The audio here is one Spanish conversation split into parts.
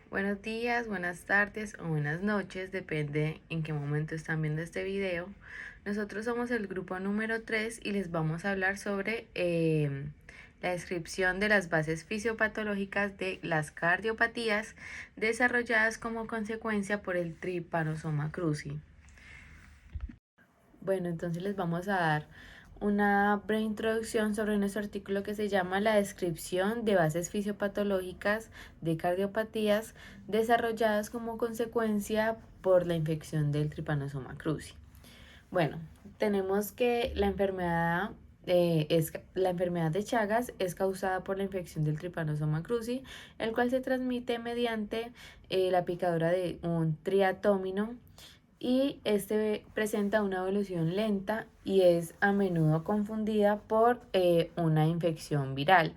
Buenos días, buenas tardes o buenas noches, depende en qué momento están viendo este video. Nosotros somos el grupo número 3 y les vamos a hablar sobre la descripción de las bases fisiopatológicas de las cardiopatías desarrolladas como consecuencia por el Trypanosoma cruzi. Bueno, entonces les vamos a dar una breve introducción sobre nuestro artículo que se llama La descripción de bases fisiopatológicas de cardiopatías desarrolladas como consecuencia por la infección del Trypanosoma cruzi. Bueno, tenemos que la enfermedad de Chagas es causada por la infección del Trypanosoma cruzi, el cual se transmite mediante la picadura de un triatómino y este presenta una evolución lenta y es a menudo confundida por una infección viral.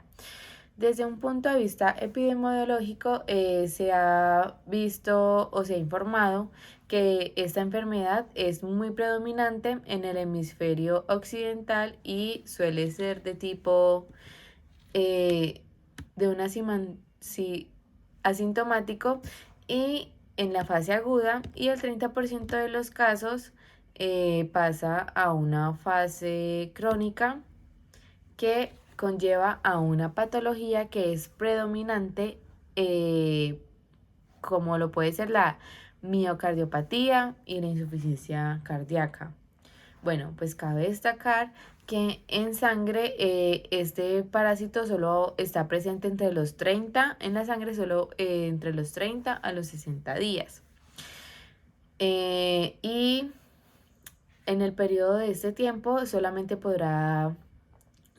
Desde un punto de vista epidemiológico, se ha visto o se ha informado que esta enfermedad es muy predominante en el hemisferio occidental y suele ser de tipo de un asintomático y en la fase aguda, y el 30% de los casos pasa a una fase crónica que conlleva a una patología que es predominante, como lo puede ser la miocardiopatía y la insuficiencia cardíaca. Bueno, pues cabe destacar que en sangre este parásito solo está presente entre los 30, en la sangre solo entre los 30 a los 60 días. Y en el periodo de este tiempo solamente podrá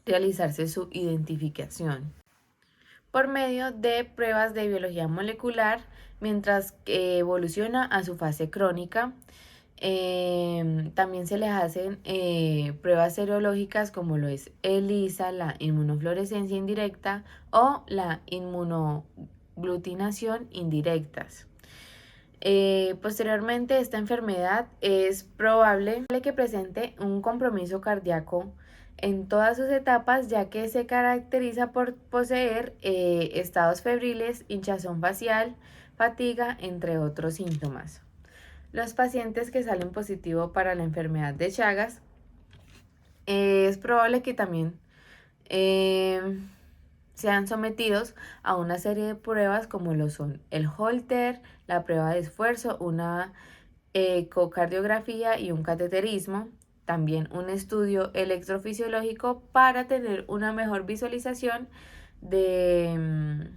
realizarse su identificación por medio de pruebas de biología molecular mientras que evoluciona a su fase crónica. También se les hacen pruebas serológicas como lo es ELISA, la inmunofluorescencia indirecta o la inmunoglutinación indirectas. Posteriormente, esta enfermedad es probable que presente un compromiso cardíaco en todas sus etapas, ya que se caracteriza por poseer estados febriles, hinchazón facial, fatiga, entre otros síntomas. Los pacientes que salen positivo para la enfermedad de Chagas, es probable que también sean sometidos a una serie de pruebas como lo son el Holter, la prueba de esfuerzo, una ecocardiografía y un cateterismo, también un estudio electrofisiológico para tener una mejor visualización de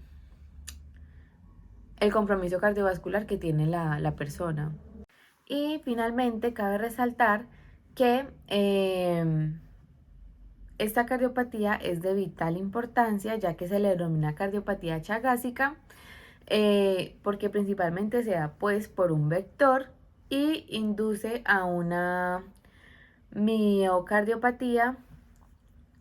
el compromiso cardiovascular que tiene la persona. Y finalmente cabe resaltar que esta cardiopatía es de vital importancia, ya que se le denomina cardiopatía chagásica, porque principalmente se da pues por un vector y induce a una miocardiopatía,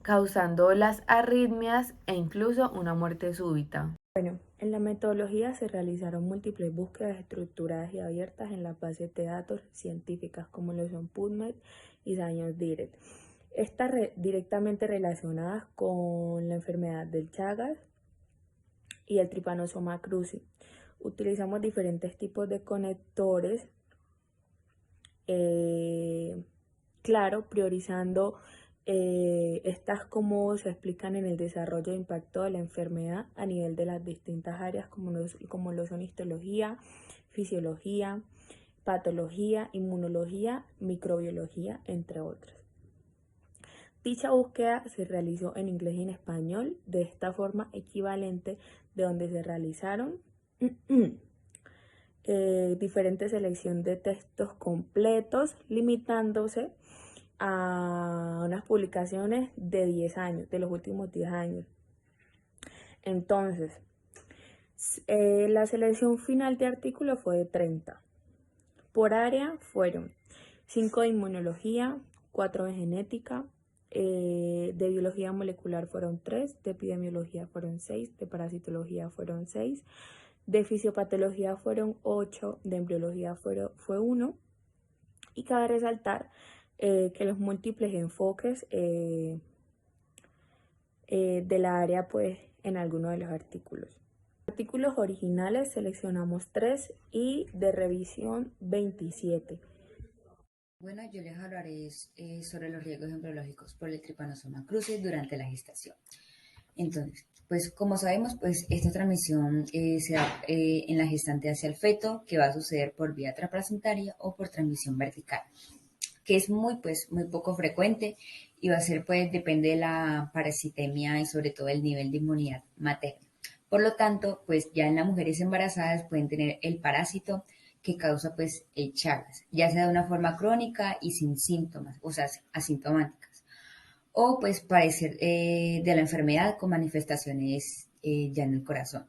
causando las arritmias e incluso una muerte súbita. Bueno, en la metodología se realizaron múltiples búsquedas estructuradas y abiertas en las bases de datos científicas como lo son PubMed y Science Direct. Estas directamente relacionadas con la enfermedad del Chagas y el Trypanosoma cruzi. Utilizamos diferentes tipos de conectores, claro, priorizando estas como se explican en el desarrollo de impacto de la enfermedad a nivel de las distintas áreas como lo son histología, fisiología, patología, inmunología, microbiología, entre otras. Dicha búsqueda se realizó en inglés y en español, de esta forma equivalente, de donde se realizaron diferente selección de textos completos, limitándose a unas publicaciones de 10 años, de los últimos 10 años. Entonces, la selección final de artículos fue de 30. Por área fueron 5 de inmunología, 4 de genética, de biología molecular fueron 3, de epidemiología fueron 6, de parasitología fueron 6, de fisiopatología fueron 8, de embriología fue 1, y cabe resaltar que los múltiples enfoques de la área pues en algunos de los artículos. artículos originales seleccionamos 3 y de revisión 27. Bueno, yo les hablaré sobre los riesgos embriológicos por el Trypanosoma cruzi durante la gestación. Entonces, pues como sabemos, pues esta transmisión se da en la gestante hacia el feto, que va a suceder por vía transplacentaria o por transmisión vertical, que es muy poco frecuente y va a ser, pues, depende de la parasitemia y sobre todo el nivel de inmunidad materna. Por lo tanto, pues ya en las mujeres embarazadas pueden tener el parásito que causa, pues, el Chagas, ya sea de una forma crónica y sin síntomas, o sea, asintomáticas, o pues padecer de la enfermedad con manifestaciones ya en el corazón.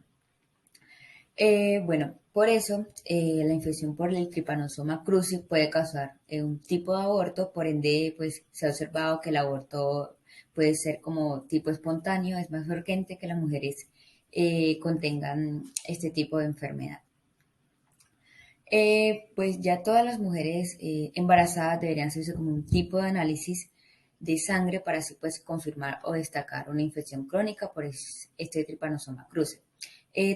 Bueno, por eso la infección por el Trypanosoma cruzi puede causar un tipo de aborto, por ende, pues se ha observado que el aborto puede ser como tipo espontáneo, es más frecuente que las mujeres contengan este tipo de enfermedad. Pues ya todas las mujeres embarazadas deberían hacerse como un tipo de análisis de sangre para así pues confirmar o destacar una infección crónica por este Trypanosoma cruzi.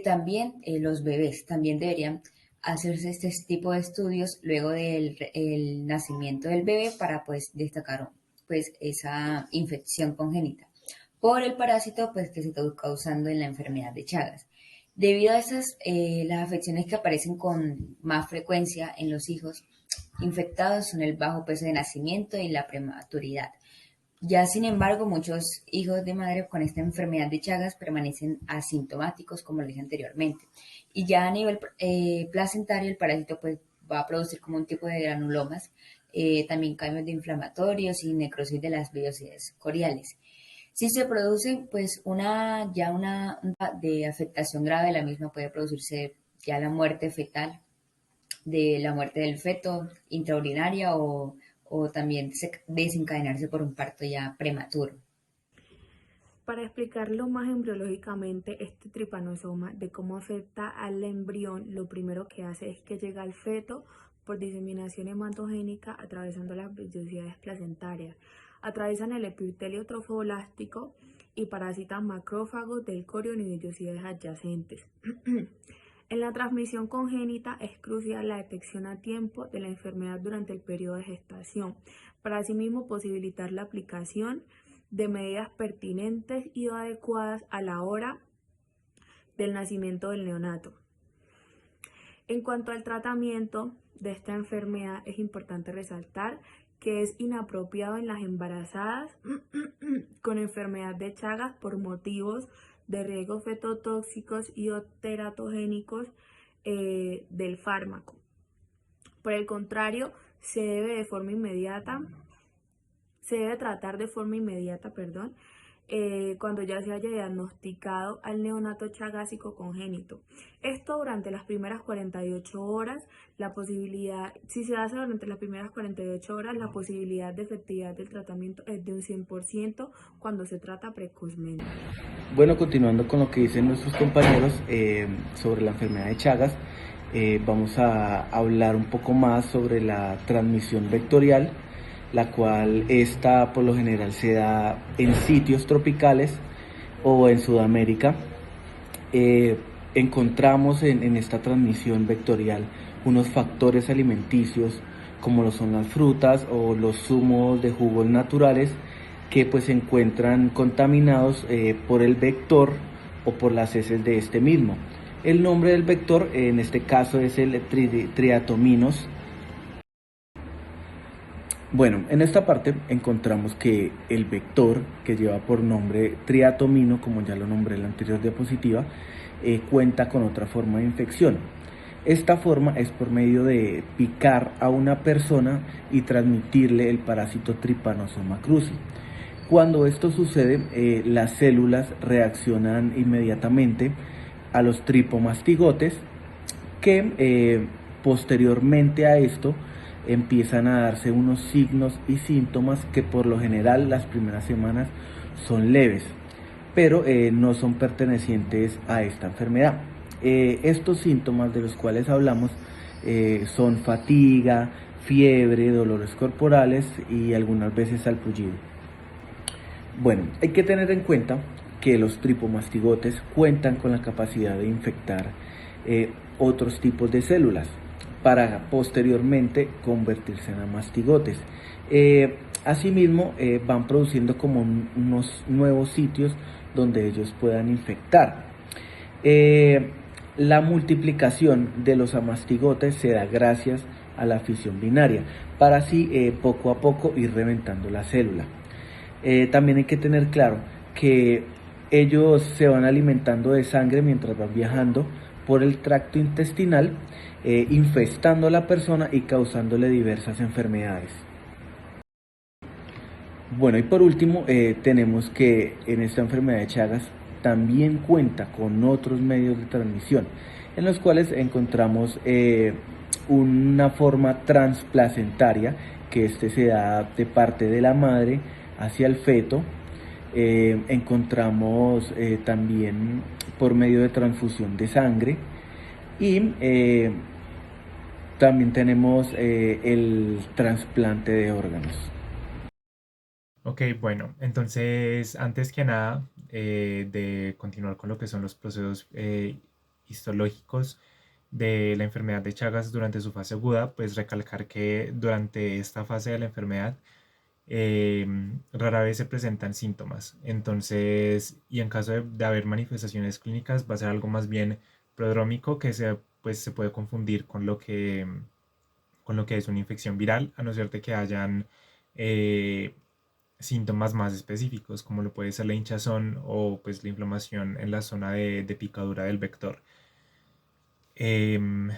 También los bebés también deberían hacerse este tipo de estudios luego del el nacimiento del bebé para pues destacar pues esa infección congénita por el parásito pues que se está causando en la enfermedad de Chagas. Debido a esas, las afecciones que aparecen con más frecuencia en los hijos infectados son el bajo peso de nacimiento y la prematuridad. Ya, sin embargo, muchos hijos de madre con esta enfermedad de Chagas permanecen asintomáticos, como lo dije anteriormente. Y ya a nivel placentario, el parásito pues, va a producir como un tipo de granulomas, también cambios de inflamatorios y necrosis de las vellosidades coriales. Si se produce pues una de afectación grave de la misma, puede producirse ya la muerte fetal, de la muerte del feto intraurinaria o también desencadenarse por un parto ya prematuro. Para explicarlo más embriológicamente, este tripanosoma de cómo afecta al embrión, lo primero que hace es que llega al feto por diseminación hematogénica atravesando las vellosidades placentarias. Atraviesan el epitelio trofoblástico y parasitan macrófagos del corión y vellosidades adyacentes. En la transmisión congénita es crucial la detección a tiempo de la enfermedad durante el periodo de gestación, para asimismo posibilitar la aplicación de medidas pertinentes y adecuadas a la hora del nacimiento del neonato. En cuanto al tratamiento de esta enfermedad, es importante resaltar que es inapropiado en las embarazadas con enfermedad de Chagas por motivos de riesgos fetotóxicos y o teratogénicos del fármaco. Por el contrario, se debe tratar de forma inmediata, cuando ya se haya diagnosticado al neonato chagásico congénito. Esto durante las primeras 48 horas, si se hace durante las primeras 48 horas, la posibilidad de efectividad del tratamiento es de un 100% cuando se trata precozmente. Bueno, continuando con lo que dicen nuestros compañeros sobre la enfermedad de Chagas, vamos a hablar un poco más sobre la transmisión vectorial, la cual esta por lo general se da en sitios tropicales o en Sudamérica. Encontramos en esta transmisión vectorial unos factores alimenticios como lo son las frutas o los zumos de jugos naturales que pues se encuentran contaminados por el vector o por las heces de este mismo. El nombre del vector en este caso es el triatominos. Bueno, en esta parte encontramos que el vector, que lleva por nombre triatomino, como ya lo nombré en la anterior diapositiva, cuenta con otra forma de infección. Esta forma es por medio de picar a una persona y transmitirle el parásito Trypanosoma cruzi. Cuando esto sucede, las células reaccionan inmediatamente a los tripomastigotes que posteriormente a esto empiezan a darse unos signos y síntomas que por lo general las primeras semanas son leves, pero no son pertenecientes a esta enfermedad. Estos síntomas de los cuales hablamos son fatiga, fiebre, dolores corporales y algunas veces salpullido. Bueno, hay que tener en cuenta que los tripomastigotes cuentan con la capacidad de infectar otros tipos de células para posteriormente convertirse en mastigotes. Asimismo, van produciendo como unos nuevos sitios donde ellos puedan infectar. La multiplicación de los amastigotes se da gracias a la fisión binaria, para así poco a poco ir reventando la célula. También hay que tener claro que ellos se van alimentando de sangre mientras van viajando por el tracto intestinal, infestando a la persona y causándole diversas enfermedades. Bueno, y por último, tenemos que en esta enfermedad de Chagas también cuenta con otros medios de transmisión, en los cuales encontramos una forma transplacentaria, que se da de parte de la madre hacia el feto. Encontramos también por medio de transfusión de sangre y también tenemos el trasplante de órganos. Ok, bueno, entonces antes que nada de continuar con lo que son los procesos histológicos de la enfermedad de Chagas durante su fase aguda, pues recalcar que durante esta fase de la enfermedad rara vez se presentan síntomas. Entonces, y en caso de haber manifestaciones clínicas, va a ser algo más bien prodrómico que pues, se puede confundir con lo que es una infección viral, a no ser de que hayan eh, síntomas más específicos, como lo puede ser la hinchazón o pues la inflamación en la zona de picadura del vector. Em,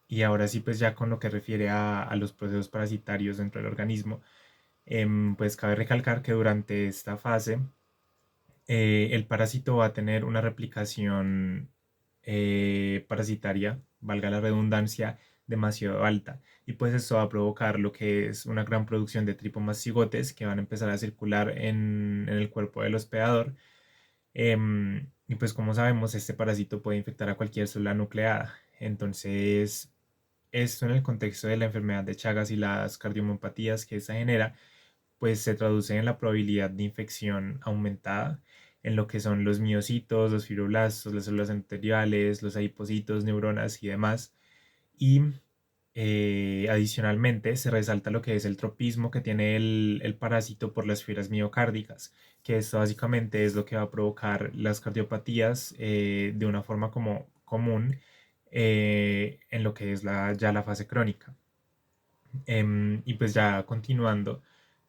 y ahora sí, pues ya con lo que refiere a los procesos parasitarios dentro del organismo, pues cabe recalcar que durante esta fase el parásito va a tener una replicación parasitaria, valga la redundancia, demasiado alta. Y pues esto va a provocar lo que es una gran producción de tripomastigotes que van a empezar a circular en el cuerpo del hospedador. Y pues como sabemos, este parásito puede infectar a cualquier célula nucleada. Entonces, esto en el contexto de la enfermedad de Chagas y las cardiomiopatías que esta genera, pues se traduce en la probabilidad de infección aumentada en lo que son los miocitos, los fibroblastos, las células endoteliales, los adipocitos, neuronas y demás. Y adicionalmente se resalta lo que es el tropismo que tiene el parásito por las fibras miocárdicas, que esto básicamente es lo que va a provocar las cardiopatías de una forma como común en lo que es ya la fase crónica. Y pues ya continuando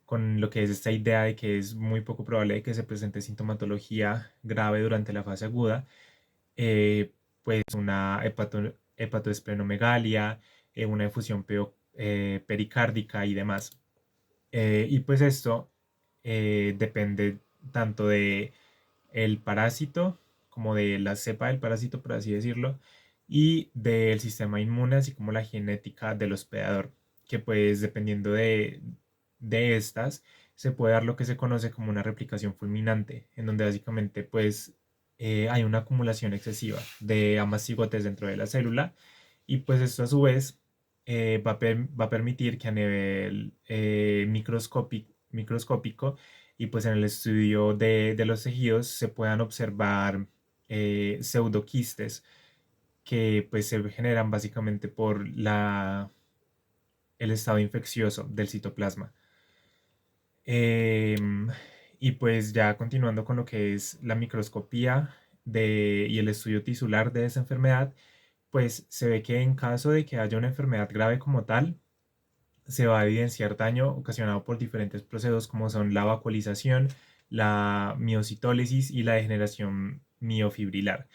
con lo que es esta idea de que es muy poco probable de que se presente sintomatología grave durante la fase aguda, eh, pues una hepatoesplenomegalia, una efusión pericárdica y demás. Y pues esto depende tanto de el parásito como de la cepa del parásito, por así decirlo, y del sistema inmune, así como la genética del hospedador, que pues dependiendo de estas, se puede dar lo que se conoce como una replicación fulminante, en donde básicamente pues hay una acumulación excesiva de amacigotes dentro de la célula y pues esto a su vez va a permitir que a nivel microscópico y pues en el estudio de los tejidos se puedan observar pseudoquistes que pues se generan básicamente por el estado infeccioso del citoplasma. Em, y pues ya continuando con lo que es la microscopía y el estudio tisular de esa enfermedad, pues se ve que en caso de que haya una enfermedad grave como tal, se va a evidenciar daño ocasionado por diferentes procesos como son la vacuolización, la miocitólisis y la degeneración miofibrilar,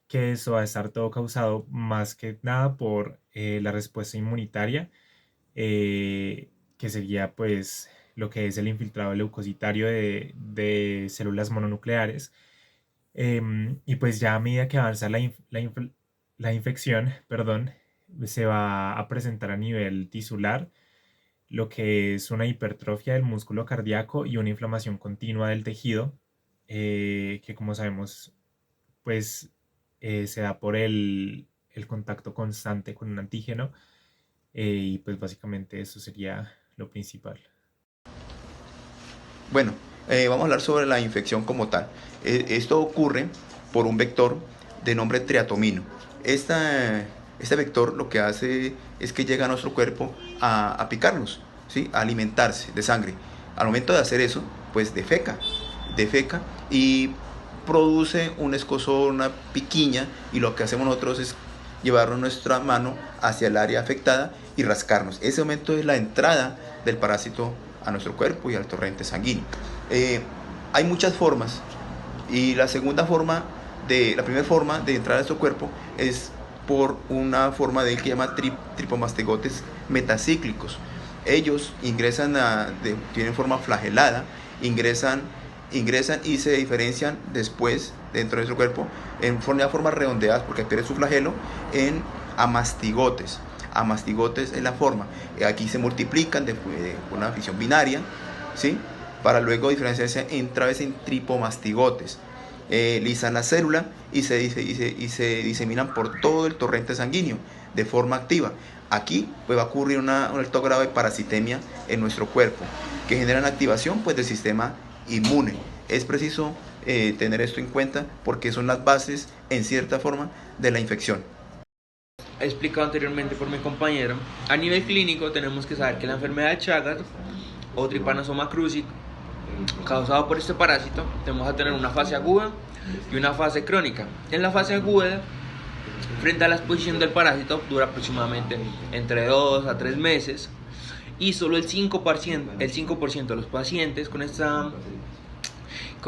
que eso va a estar todo causado más que nada por la respuesta inmunitaria, que sería pues lo que es el infiltrado leucocitario de células mononucleares. Y pues ya a medida que avanza la infección, perdón, se va a presentar a nivel tisular lo que es una hipertrofia del músculo cardíaco y una inflamación continua del tejido, que como sabemos, pues se da por el contacto constante con un antígeno, y pues básicamente eso sería lo principal. Bueno, Vamos a hablar sobre la infección como tal. Esto ocurre por un vector de nombre triatomino. Este vector lo que hace es que llega a nuestro cuerpo a picarnos, ¿sí? A alimentarse de sangre. Al momento de hacer eso, pues defeca y produce un escozor, una piquiña, y lo que hacemos nosotros es llevar nuestra mano hacia el área afectada y rascarnos. Ese momento es la entrada del parásito a nuestro cuerpo y al torrente sanguíneo. Hay muchas formas, y la primera forma de entrar a nuestro cuerpo es por una forma de él que llama tripomastigotes metacíclicos. Ellos tienen forma flagelada, ingresan y se diferencian después dentro de nuestro cuerpo en formas redondeadas, porque pierde su flagelo, en amastigotes. Amastigotes es la forma. Aquí se multiplican de una fisión binaria, ¿sí? Para luego diferenciarse otra vez en tripomastigotes. Lisan la célula y se diseminan por todo el torrente sanguíneo de forma activa. Aquí pues va a ocurrir un alto grado de parasitemia en nuestro cuerpo, que generan activación pues del sistema inmune. Es preciso tener esto en cuenta, porque son las bases en cierta forma de la infección. Explicado anteriormente por mi compañero, a nivel clínico tenemos que saber que la enfermedad de Chagas o Trypanosoma cruzi, causada por este parásito, tenemos a tener una fase aguda y una fase crónica. En la fase aguda, frente a la exposición del parásito, dura aproximadamente entre 2 a 3 meses, y solo el 5% de los pacientes con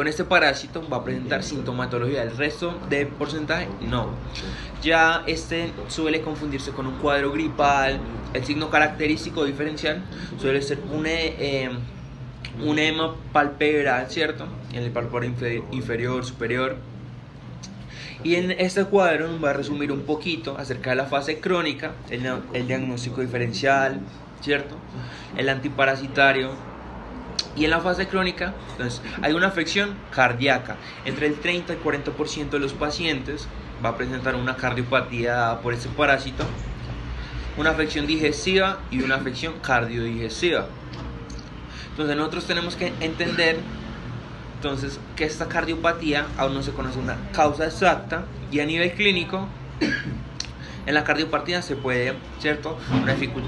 este parásito va a presentar sintomatología. El resto de porcentaje no. Ya este suele confundirse con un cuadro gripal. El signo característico diferencial suele ser un edema palpebral, ¿cierto? En el párpado inferior, superior. Y en este cuadro nos va a resumir un poquito acerca de la fase crónica, el diagnóstico diferencial, ¿cierto? El antiparasitario. Y en la fase crónica, entonces, hay una afección cardíaca. Entre el 30 y 40% de los pacientes va a presentar una cardiopatía dada por este parásito, una afección digestiva y una afección cardiodigestiva. Entonces nosotros tenemos que entender que esta cardiopatía aún no se conoce una causa exacta, y a nivel clínico en la cardiopatía se puede, ¿cierto?,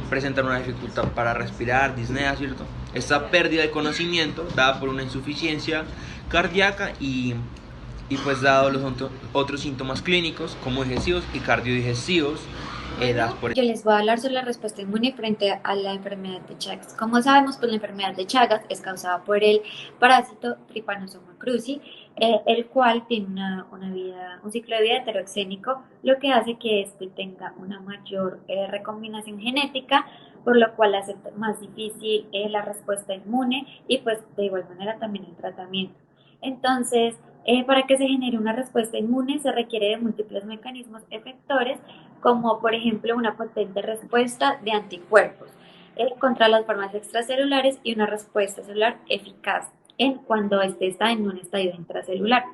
presentar una dificultad para respirar, disnea, ¿cierto? Esta pérdida de conocimiento dada por una insuficiencia cardíaca y pues dado los otros síntomas clínicos como digestivos y cardiodigestivos. Yo les voy a hablar sobre la respuesta inmune frente a la enfermedad de Chagas. Como sabemos, pues la enfermedad de Chagas es causada por el parásito Trypanosoma cruzi, el cual tiene un ciclo de vida heteroxénico, lo que hace que este tenga una mayor recombinación genética, por lo cual hace más difícil la respuesta inmune y pues de igual manera también el tratamiento. Entonces, para que se genere una respuesta inmune se requiere de múltiples mecanismos efectores, como por ejemplo una potente respuesta de anticuerpos contra las formas extracelulares y una respuesta celular eficaz cuando éste está en un estadio intracelular.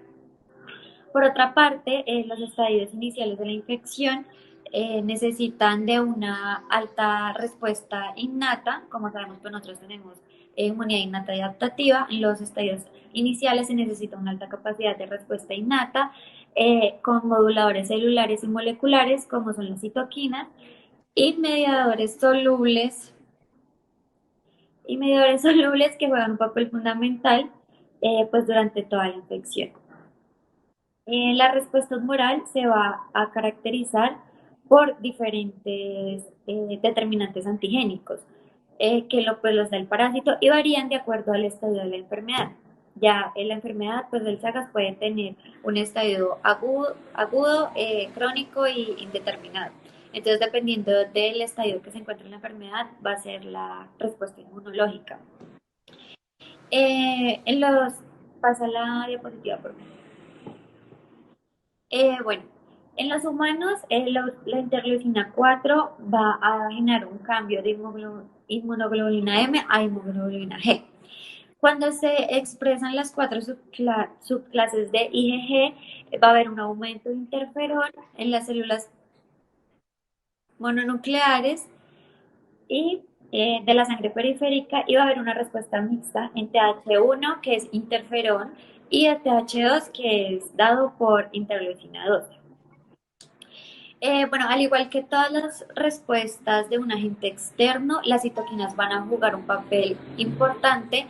Por otra parte, los estadios iniciales de la infección necesitan de una alta respuesta innata. Como sabemos, pues nosotros tenemos inmunidad innata y adaptativa. En los estadios iniciales se necesita una alta capacidad de respuesta innata con moduladores celulares y moleculares, como son las citoquinas, y mediadores solubles que juegan un papel fundamental pues durante toda la infección. La respuesta humoral se va a caracterizar por diferentes determinantes antigénicos que pues, los da el parásito y varían de acuerdo al estadio de la enfermedad. Ya en la enfermedad pues, del Chagas puede tener un estadio agudo crónico y indeterminado. Entonces, dependiendo del estadio que se encuentre en la enfermedad, va a ser la respuesta inmunológica. Pasa la diapositiva, por favor. Bueno, en los humanos la interleucina 4 va a generar un cambio de inmunoglobulina M a inmunoglobulina G. Cuando se expresan las 4 subclases de IgG, va a haber un aumento de interferón en las células mononucleares y de la sangre periférica y va a haber una respuesta mixta en TH1, que es interferón, y de TH2, que es dado por interleucina 12. Bueno, al igual que todas las respuestas de un agente externo, las citoquinas van a jugar un papel importante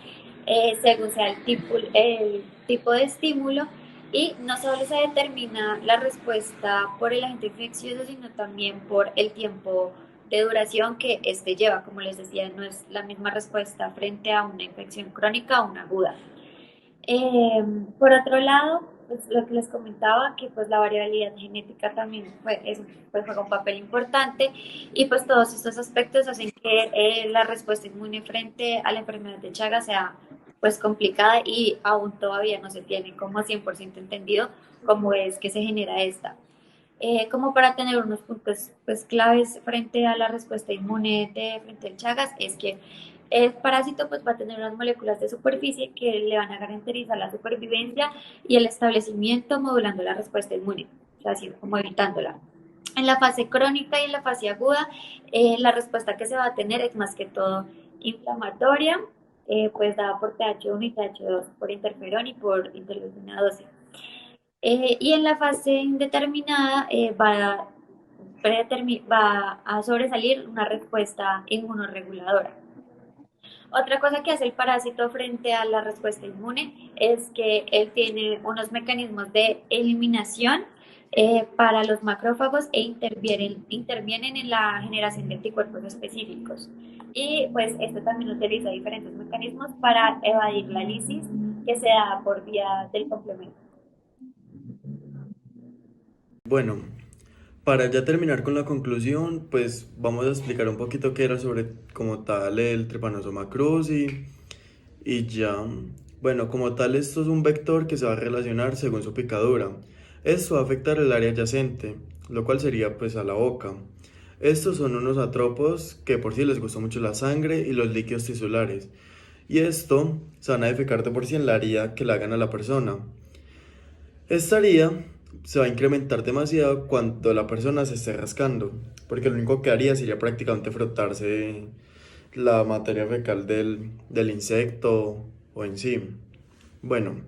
según sea el tipo de estímulo, y no solo se determina la respuesta por el agente infeccioso, sino también por el tiempo de duración que este lleva. Como les decía, no es la misma respuesta frente a una infección crónica o una aguda. Por otro lado, pues, lo que les comentaba, que pues la variabilidad genética también pues, juega un papel importante, y pues todos estos aspectos hacen que la respuesta inmune frente a la enfermedad de Chagas sea pues complicada, y aún todavía no se tiene como 100% entendido cómo es que se genera esta. Como para tener unos puntos pues claves frente a la respuesta inmune frente al Chagas, es que el parásito pues va a tener unas moléculas de superficie que le van a garantizar la supervivencia y el establecimiento, modulando la respuesta inmune, o sea, así como evitándola. En la fase crónica y en la fase aguda, la respuesta que se va a tener es más que todo inflamatoria, pues dada por TH1 y TH2, por interferón y por interleucina 12. Y en la fase indeterminada va a sobresalir una respuesta inmunorreguladora. Otra cosa que hace el parásito frente a la respuesta inmune es que él tiene unos mecanismos de eliminación para los macrófagos, e intervienen en la generación de anticuerpos específicos. Y pues esto también utiliza diferentes mecanismos para evadir la lisis que se da por vía del complemento. Bueno, para ya terminar con la conclusión, pues vamos a explicar un poquito qué era sobre como tal el Trypanosoma cruzi y ya. Bueno, como tal esto es un vector que se va a relacionar según su picadura. Esto va a afectar el área adyacente, lo cual sería pues a la boca. Estos son unos atrópodos que por sí les gusta mucho la sangre y los líquidos tisulares. Y esto se van a defecar de por sí en la herida que le hagan a la persona. Esta herida se va a incrementar demasiado cuando la persona se esté rascando, porque lo único que haría sería prácticamente frotarse la materia fecal del insecto o en sí. Bueno,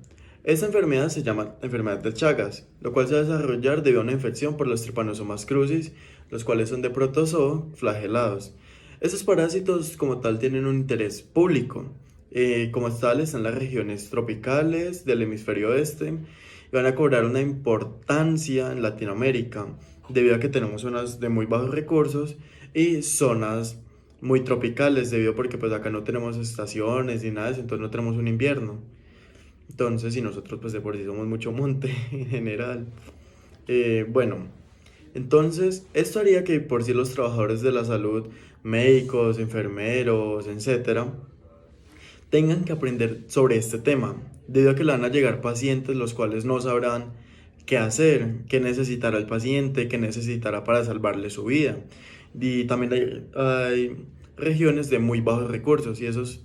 esta enfermedad se llama enfermedad de Chagas, lo cual se va a desarrollar debido a una infección por los Trypanosomas cruzi, los cuales son de protozoo flagelados. Estos parásitos como tal tienen un interés público. Como tal están en las regiones tropicales del hemisferio oeste y van a cobrar una importancia en Latinoamérica debido a que tenemos zonas de muy bajos recursos y zonas muy tropicales, debido porque pues acá no tenemos estaciones ni nada de eso, entonces no tenemos un invierno. Entonces, y nosotros pues de por sí somos mucho monte en general. Bueno, entonces esto haría que por sí los trabajadores de la salud, médicos, enfermeros, etcétera, tengan que aprender sobre este tema, debido a que le van a llegar pacientes los cuales no sabrán qué hacer, qué necesitará el paciente, qué necesitará para salvarle su vida. Y también hay regiones de muy bajos recursos y esos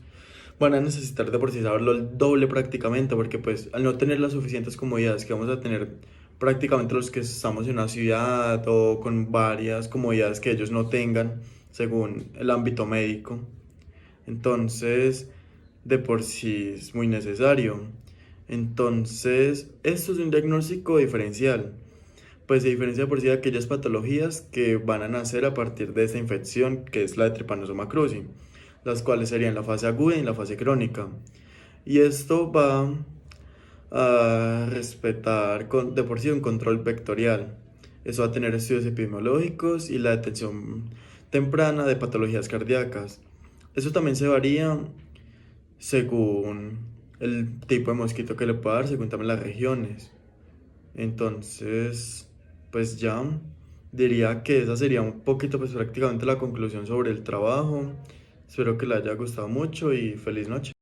van a necesitar de por sí saberlo el doble prácticamente, porque pues al no tener las suficientes comodidades que vamos a tener prácticamente los que estamos en una ciudad o con varias comodidades que ellos no tengan según el ámbito médico, entonces de por sí es muy necesario. Entonces esto es un diagnóstico diferencial, pues se diferencia por sí de aquellas patologías que van a nacer a partir de esta infección que es la de Trypanosoma cruzi, las cuales serían la fase aguda y la fase crónica. Y esto va a respetar de por sí un control vectorial. Eso va a tener estudios epidemiológicos y la detección temprana de patologías cardíacas. Eso también se varía según el tipo de mosquito que le pueda dar, según también las regiones. Entonces, pues ya diría que esa sería un poquito pues prácticamente la conclusión sobre el trabajo. Espero que le haya gustado mucho y feliz noche.